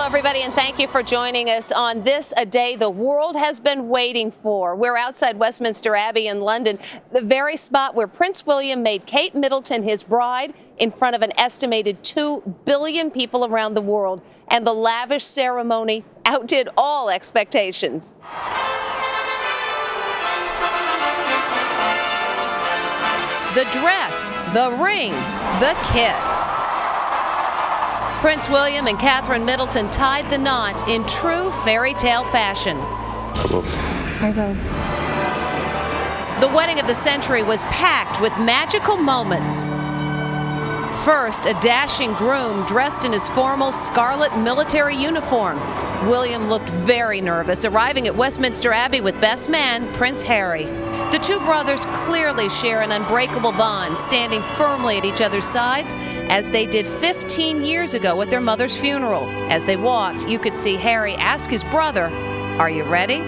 everybody, and thank you for joining us on this, a day the world has been waiting for. We're outside Westminster Abbey in London, the very spot where Prince William made Kate Middleton his bride in front of an estimated 2 billion people around the world. And the lavish ceremony outdid all expectations. The dress, the ring, the kiss. Prince William and Catherine Middleton tied the knot in true fairy tale fashion. I will. The wedding of the century was packed with magical moments. First, a dashing groom dressed in his formal scarlet military uniform. William looked very nervous, arriving at Westminster Abbey with best man, Prince Harry. The two brothers clearly share an unbreakable bond, standing firmly at each other's sides, as they did 15 years ago at their mother's funeral. As they walked, you could see Harry ask his brother, "Are you ready?"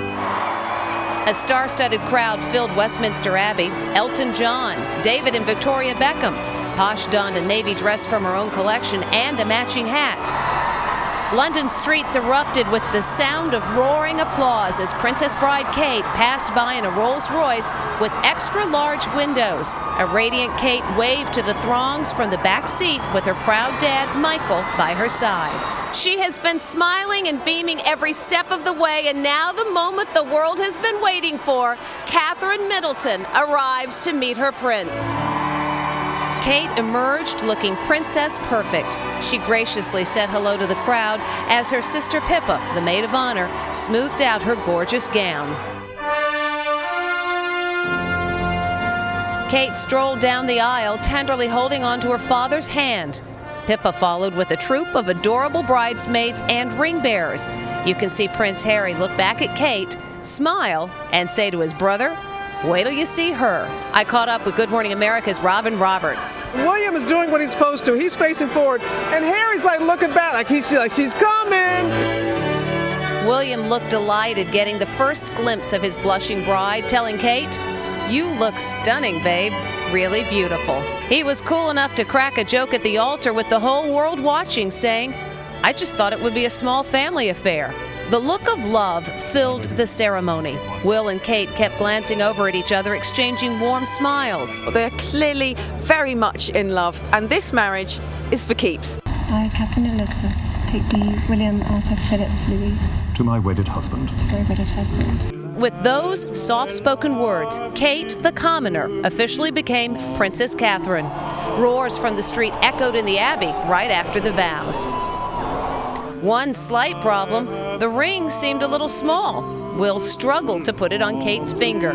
A star-studded crowd filled Westminster Abbey. Elton John, David and Victoria Beckham. Posh donned a navy dress from her own collection and a matching hat. London streets erupted with the sound of roaring applause as Princess Bride Kate passed by in a Rolls-Royce with extra-large windows. A radiant Kate waved to the throngs from the back seat with her proud dad, Michael, by her side. She has been smiling and beaming every step of the way, and now the moment the world has been waiting for, Catherine Middleton arrives to meet her prince. Kate emerged looking princess perfect. She graciously said hello to the crowd as her sister Pippa, the maid of honor, smoothed out her gorgeous gown. Kate strolled down the aisle, tenderly holding onto her father's hand. Pippa followed with a troop of adorable bridesmaids and ring bearers. You can see Prince Harry look back at Kate, smile, and say to his brother, "Wait till you see her." I caught up with Good Morning America's Robin Roberts. William is doing what he's supposed to. He's facing forward, and Harry's like looking back, like she's coming. William looked delighted getting the first glimpse of his blushing bride, telling Kate, "You look stunning, babe. Really beautiful." He was cool enough to crack a joke at the altar with the whole world watching, saying, "I just thought it would be a small family affair." The look of love filled the ceremony. Will and Kate kept glancing over at each other, exchanging warm smiles. They're clearly very much in love, and this marriage is for keeps. I, Catherine Elizabeth, take thee, William Arthur Philip Louis, to my wedded husband. to my wedded husband. With those soft-spoken words, Kate, the commoner, officially became Princess Catherine. Roars from the street echoed in the Abbey right after the vows. One slight problem, the ring seemed a little small. Will struggled to put it on Kate's finger.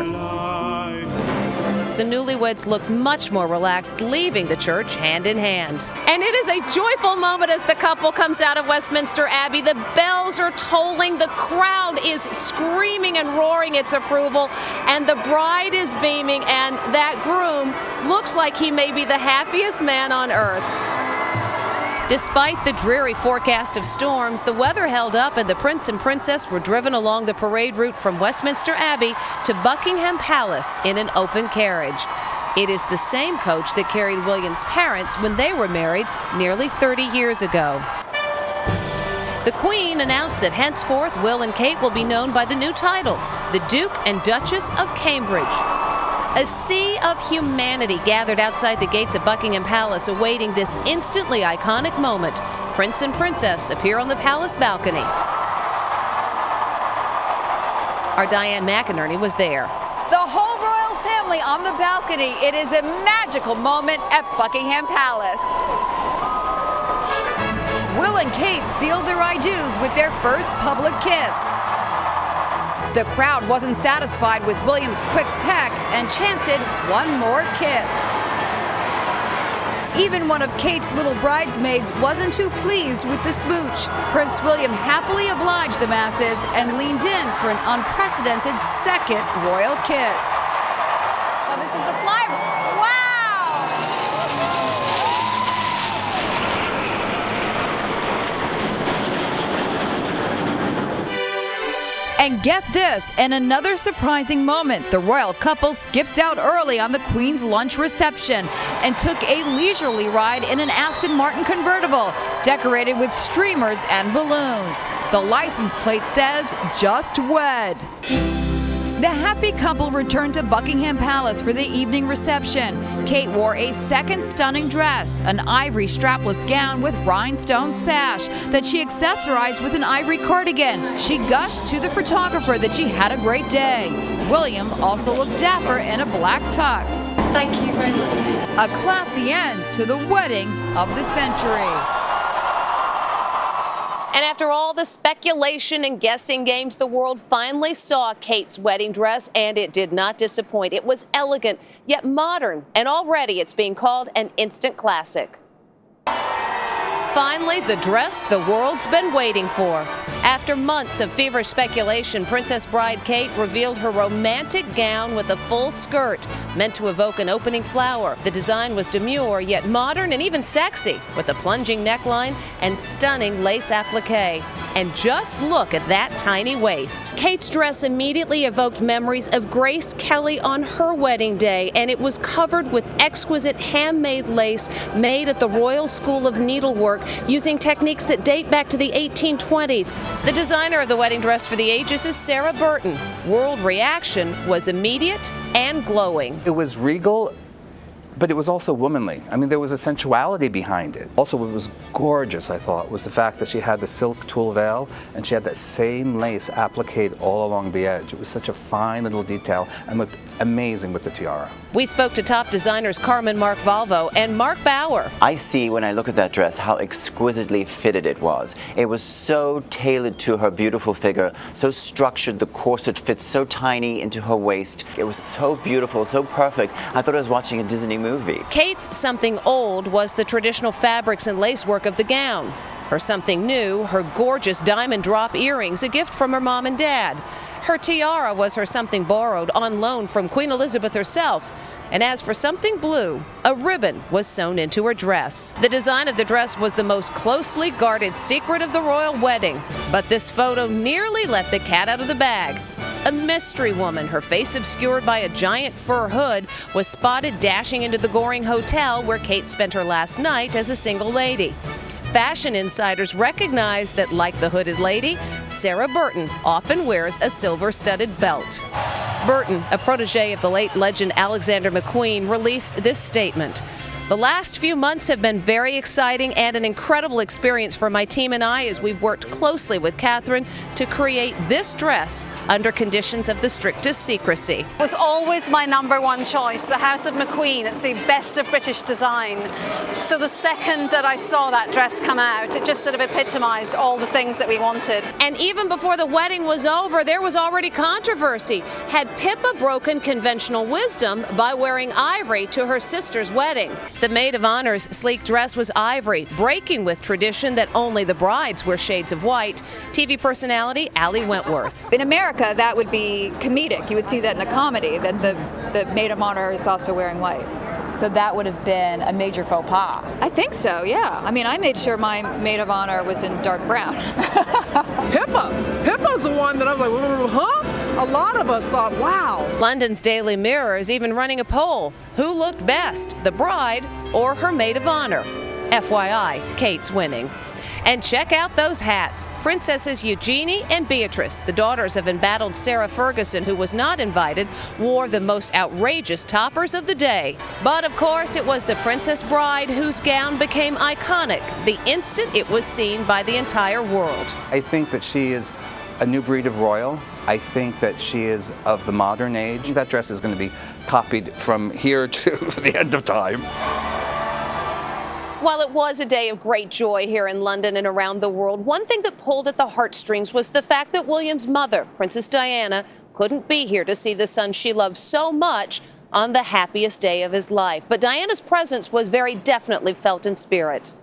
The newlyweds looked much more relaxed, leaving the church hand in hand. And it is a joyful moment as the couple comes out of Westminster Abbey. The bells are tolling, the crowd is screaming and roaring its approval, and the bride is beaming, and that groom looks like he may be the happiest man on earth. Despite the dreary forecast of storms, the weather held up and the prince and princess were driven along the parade route from Westminster Abbey to Buckingham Palace in an open carriage. It is the same coach that carried William's parents when they were married nearly 30 years ago. The Queen announced that henceforth Will and Kate will be known by the new title, the Duke and Duchess of Cambridge. A sea of humanity gathered outside the gates of Buckingham Palace awaiting this instantly iconic moment. Prince and Princess appear on the palace balcony. Our DIANE MCINERNEY was there. The whole royal family on the balcony. It is a magical moment at Buckingham Palace. Will and Kate sealed their I-dos with their first public kiss. The crowd wasn't satisfied with William's quick peck and chanted, "One more kiss." Even one of Kate's little bridesmaids wasn't too pleased with the smooch. Prince William happily obliged the masses and leaned in for an unprecedented second royal kiss. Oh, this is the fly. Wow! And get this, in another surprising moment, the royal couple skipped out early on the Queen's lunch reception and took a leisurely ride in an Aston Martin convertible, decorated with streamers and balloons. The license plate says, "Just wed." The happy couple returned to Buckingham Palace for the evening reception. Kate wore a second stunning dress, an ivory strapless gown with rhinestone sash that she accessorized with an ivory cardigan. She gushed to the photographer that she had a great day. William also looked dapper in a black tux. Thank you very much. A classy end to the wedding of the century. And after all the speculation and guessing games, the world finally saw Kate's wedding dress, and it did not disappoint. It was elegant, yet modern, and already it's being called an instant classic. Finally, the dress the world's been waiting for. After months of feverish speculation, Princess Bride Kate revealed her romantic gown with a full skirt, meant to evoke an opening flower. The design was demure, yet modern and even sexy, with a plunging neckline and stunning lace applique. And just look at that tiny waist. Kate's dress immediately evoked memories of Grace Kelly on her wedding day, and it was covered with exquisite handmade lace made at the Royal School of Needlework using techniques that date back to the 1820s. The designer of the wedding dress for the ages is Sarah Burton. World reaction was immediate and glowing. It was regal, but it was also womanly. I mean, there was a sensuality behind it. Also, what was gorgeous, I thought, was the fact that she had the silk tulle veil and she had that same lace appliqued all along the edge. It was such a fine little detail and looked amazing with the tiara. We spoke to top designers Carmen Mark-Valvo and Mark Bauer. I see when I look at that dress how exquisitely fitted it was. It was so tailored to her beautiful figure, so structured. The corset fits so tiny into her waist. It was so beautiful, so perfect. I thought I was watching a Disney movie. Kate's something old was the traditional fabrics and lacework of the gown. Her something new, her gorgeous diamond drop earrings, a gift from her mom and dad. Her tiara was her something borrowed on loan from Queen Elizabeth herself. And as for something blue, a ribbon was sewn into her dress. The design of the dress was the most closely guarded secret of the royal wedding. But this photo nearly let the cat out of the bag. A mystery woman, her face obscured by a giant fur hood, was spotted dashing into the Goring Hotel where Kate spent her last night as a single lady. Fashion insiders recognize that, like the hooded lady, Sarah Burton often wears a silver-studded belt. Burton, a protege of the late legend Alexander McQueen, released this statement. The last few months have been very exciting and an incredible experience for my team and I as we've worked closely with Catherine to create this dress under conditions of the strictest secrecy. It was always my #1 choice, the House of McQueen. It's the best of British design. So the second that I saw that dress come out, it just sort of epitomized all the things that we wanted. And even before the wedding was over, there was already controversy. Had Pippa broken conventional wisdom by wearing ivory to her sister's wedding? The maid of honor's sleek dress was ivory, breaking with tradition that only the brides wear shades of white. TV personality Ali Wentworth. In America, that would be comedic. You would see that in a comedy, that the maid of honor is also wearing white. So that would have been a major faux pas. I think so, yeah. I mean, I made sure my maid of honor was in dark brown. Pippa's the one that I was like, huh? A lot of us thought, wow. London's Daily Mirror is even running a poll. Who looked best, the bride or her maid of honor? FYI, Kate's winning. And check out those hats. Princesses Eugenie and Beatrice, the daughters of embattled Sarah Ferguson, who was not invited, wore the most outrageous toppers of the day. But of course, it was the Princess Bride whose gown became iconic the instant it was seen by the entire world. I think that she is a new breed of royal. I think that she is of the modern age. That dress is going to be copied from here to the end of time. While it was a day of great joy here in London and around the world, one thing that pulled at the heartstrings was the fact that William's mother, Princess Diana, couldn't be here to see the son she loved so much on the happiest day of his life. But Diana's presence was very definitely felt in spirit.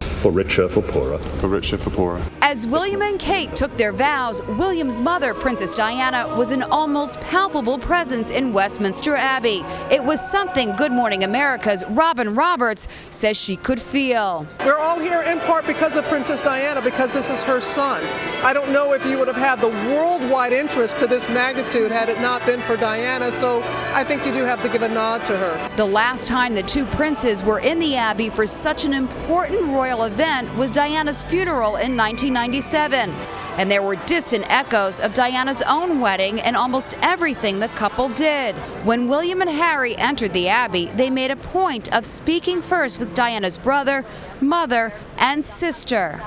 For richer, for poorer. For richer, for poorer. As William and Kate took their vows, William's mother, Princess Diana, was an almost palpable presence in Westminster Abbey. It was something Good Morning America's Robin Roberts says she could feel. We're all here in part because of Princess Diana, because this is her son. I don't know if you would have had the worldwide interest to this magnitude had it not been for Diana, so I think you do have to give a nod to her. The last time the two princes were in the Abbey for such an important royal event was Diana's funeral in 1997. And there were distant echoes of Diana's own wedding and almost everything the couple did. When William and Harry entered the Abbey, they made a point of speaking first with Diana's brother, mother, and sister.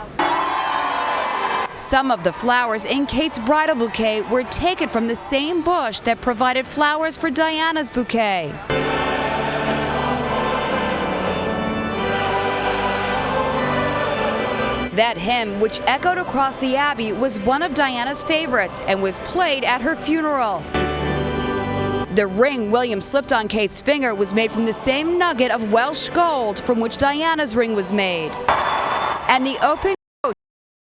Some of the flowers in Kate's bridal bouquet were taken from the same bush that provided flowers for Diana's bouquet. That hymn, which echoed across the Abbey, was one of Diana's favorites and was played at her funeral. The ring William slipped on Kate's finger was made from the same nugget of Welsh gold from which Diana's ring was made. And the open note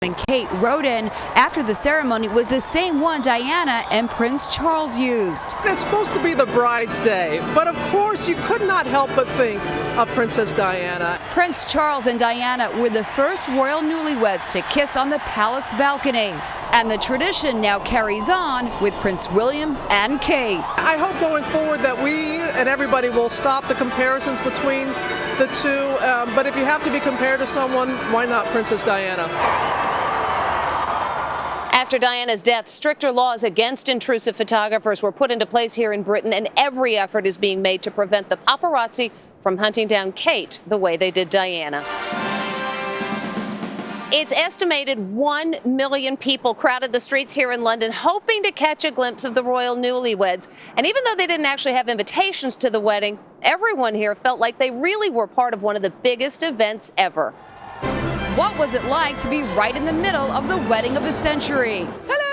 and Kate wrote in after the ceremony was the same one Diana and Prince Charles used. It's supposed to be the bride's day, but of course you could not help but think of Princess Diana. Prince Charles and Diana were the first royal newlyweds to kiss on the palace balcony. And the tradition now carries on with Prince William and Kate. I hope going forward that we and everybody will stop the comparisons between the two, but if you have to be compared to someone, why not Princess Diana? After Diana's death, stricter laws against intrusive photographers were put into place here in Britain, and every effort is being made to prevent the paparazzi from hunting down Kate the way they did Diana. It's estimated 1 million people crowded the streets here in London hoping to catch a glimpse of the royal newlyweds. And even though they didn't actually have invitations to the wedding, everyone here felt like they really were part of one of the biggest events ever. What was it like to be right in the middle of the wedding of the century? Hello!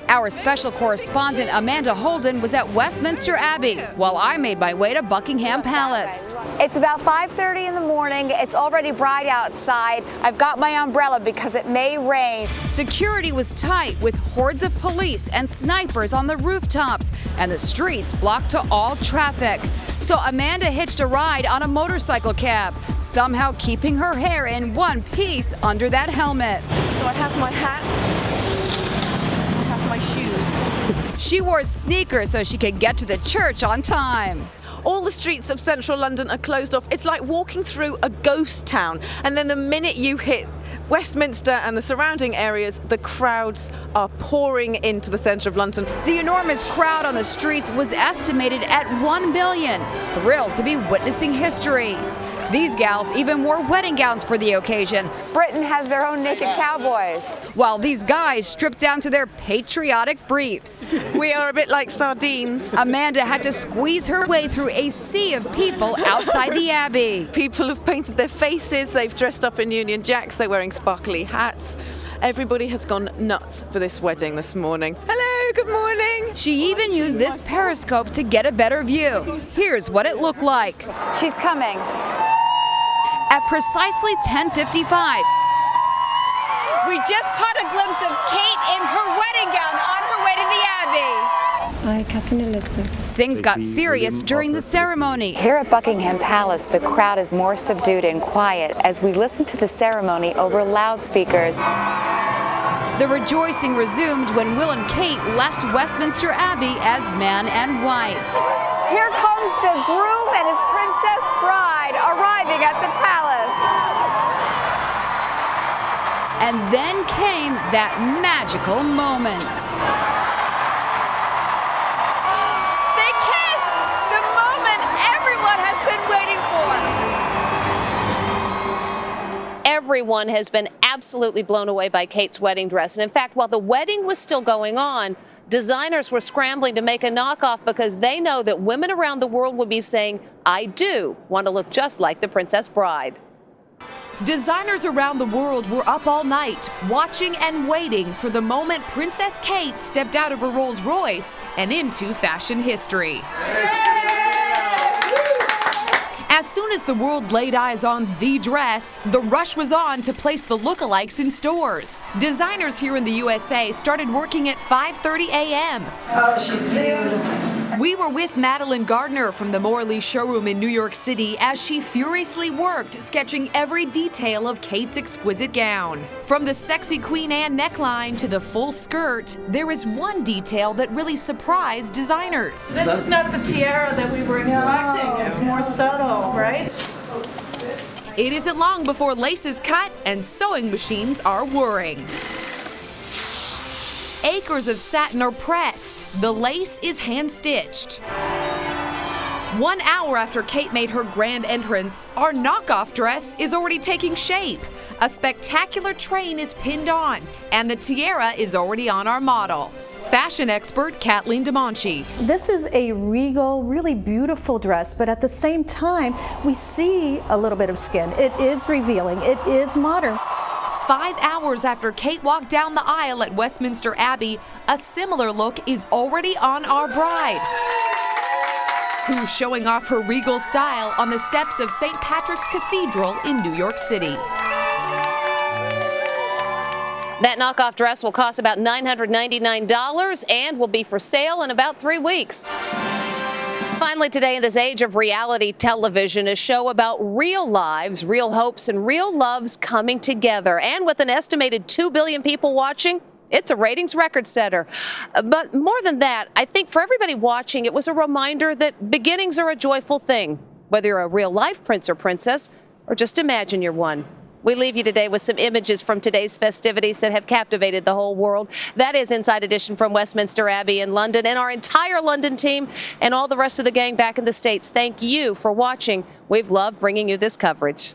Our special correspondent Amanda Holden was at Westminster Abbey while I made my way to Buckingham Palace. It's about 5:30 in the morning. It's already bright outside. I've got my umbrella because it may rain. Security was tight with hordes of police and snipers on the rooftops and the streets blocked to all traffic. So Amanda hitched a ride on a motorcycle cab, somehow keeping her hair in one piece under that helmet. So I have my hat, I have my shoes. She wore sneakers so she could get to the church on time. All the streets of central London are closed off. It's like walking through a ghost town. And then the minute you hit Westminster and the surrounding areas, the crowds are pouring into the centre of London. The enormous crowd on the streets was estimated at 1 million, thrilled to be witnessing history. These gals even wore wedding gowns for the occasion. Britain has their own naked cowboys. While these guys stripped down to their patriotic briefs. We are a bit like sardines. Amanda had to squeeze her way through a sea of people outside the Abbey. People have painted their faces, they've dressed up in Union Jacks, they're wearing sparkly hats. Everybody has gone nuts for this wedding this morning. Hello, good morning. She even used this periscope to get a better view. Here's what it looked like. She's coming. At precisely 10:55. We just caught a glimpse of Kate in her wedding gown on her way to the Abbey. I, Catherine Elizabeth. Things got serious during the ceremony. Here at Buckingham Palace, the crowd is more subdued and quiet as we listen to the ceremony over loudspeakers. The rejoicing resumed when Will and Kate left Westminster Abbey as man and wife. Here comes the groom and his princess bride arriving at the palace. And then came that magical moment. They kissed! The moment everyone has been waiting for. Everyone has been absolutely blown away by Kate's wedding dress. And in fact, while the wedding was still going on, designers were scrambling to make a knockoff because they know that women around the world would be saying, I do want to look just like the Princess Bride. Designers around the world were up all night, watching and waiting for the moment Princess Kate stepped out of her Rolls Royce and into fashion history. As soon as the world laid eyes on the dress, the rush was on to place the lookalikes in stores. Designers here in the USA started working at 5:30 a.m. Oh, she's beautiful. We were with Madeline Gardner from the Morley showroom in New York City as she furiously worked, sketching every detail of Kate's exquisite gown. From the sexy Queen Anne neckline to the full skirt, there is one detail that really surprised designers. This is not the tiara that we were expecting. It's more subtle, right? It isn't long before lace is cut and sewing machines are whirring. Acres of satin are pressed. The lace is hand-stitched. 1 hour after Kate made her grand entrance, our knockoff dress is already taking shape. A spectacular train is pinned on, and the tiara is already on our model. Fashion expert Kathleen DeMonchi. This is a regal, really beautiful dress, but at the same time, we see a little bit of skin. It is revealing. It is modern. 5 hours after Kate walked down the aisle at Westminster Abbey, a similar look is already on our bride, who's showing off her regal style on the steps of St. Patrick's Cathedral in New York City. That knockoff dress will cost about $999 and will be for sale in about 3 weeks. Finally today, in this age of reality television, a show about real lives, real hopes, and real loves coming together. And with an estimated 2 billion people watching, it's a ratings record setter. But more than that, I think for everybody watching, it was a reminder that beginnings are a joyful thing, whether you're a real life prince or princess, or just imagine you're one. We leave you today with some images from today's festivities that have captivated the whole world. That is Inside Edition from Westminster Abbey in London, and our entire London team and all the rest of the gang back in the States. Thank you for watching. We've loved bringing you this coverage.